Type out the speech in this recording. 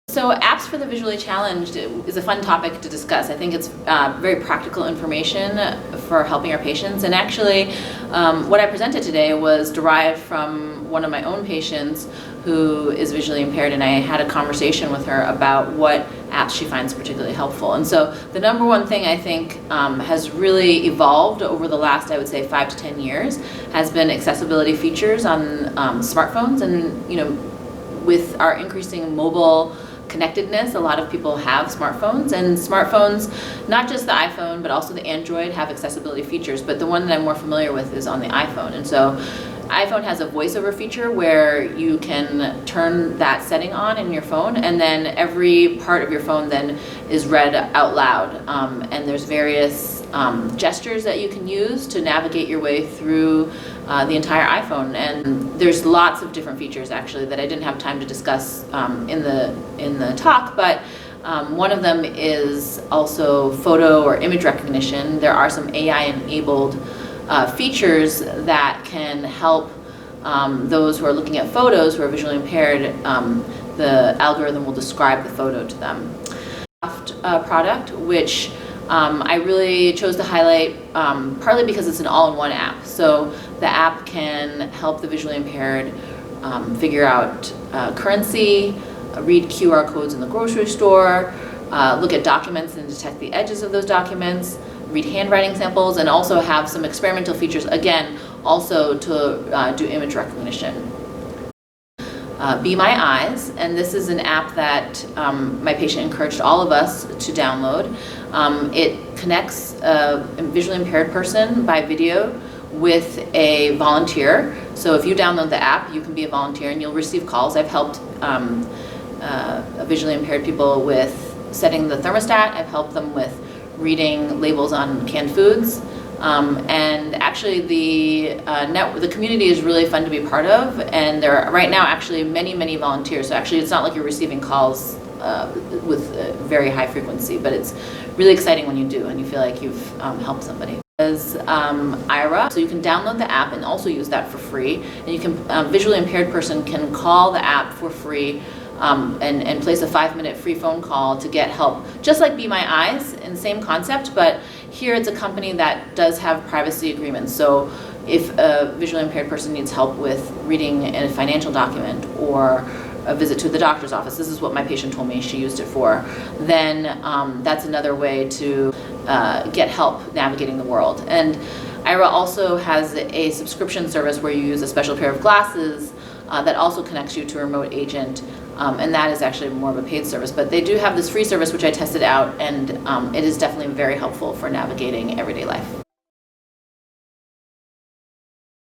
So apps for the visually challenged is a fun topic to discuss. I think it's very practical information for helping our patients. And actually, what I presented today was derived from one of my own patients who is visually impaired, and I had a conversation with her about what apps she finds particularly helpful. And so the number one thing I think has really evolved over the last, I would say, 5 to 10 years has been accessibility features on smartphones. And with our increasing mobile connectedness, a lot of people have smartphones, and smartphones, not just the iPhone but also the Android, have accessibility features, but the one that I'm more familiar with is on the iPhone. And so iPhone has a voiceover feature where you can turn that setting on in your phone, and then every part of your phone then is read out loud, and there's various gestures that you can use to navigate your way through the entire iPhone. And there's lots of different features actually that I didn't have time to discuss in the talk, but one of them is also photo or image recognition. There are some AI-enabled features that can help those who are looking at photos who are visually impaired. The algorithm will describe the photo to them. Product, which I really chose to highlight partly because it's an all-in-one app. So the app can help the visually impaired figure out currency, read QR codes in the grocery store, look at documents and detect the edges of those documents, read handwriting samples, and also have some experimental features, again, also to do image recognition. Be My Eyes, and this is an app that my patient encouraged all of us to download. It connects a visually impaired person by video with a volunteer. So if you download the app, you can be a volunteer and you'll receive calls. I've helped visually impaired people with setting the thermostat. I've helped them with reading labels on canned foods. And actually the community is really fun to be part of, and there are right now actually many volunteers. So actually it's not like you're receiving calls with very high frequency, but it's really exciting when you do and you feel like you've helped somebody. Is IRA, so you can download the app and also use that for free, and you can visually impaired person can call the app for free and place a 5-minute free phone call to get help, just like Be My Eyes, in the same concept, but here it's a company that does have privacy agreements. So if a visually impaired person needs help with reading a financial document or a visit to the doctor's office, this is what my patient told me she used it for, then that's another way to get help navigating the world. And IRA also has a subscription service where you use a special pair of glasses that also connects you to a remote agent, and that is actually more of a paid service. But they do have this free service which I tested out, and it is definitely very helpful for navigating everyday life.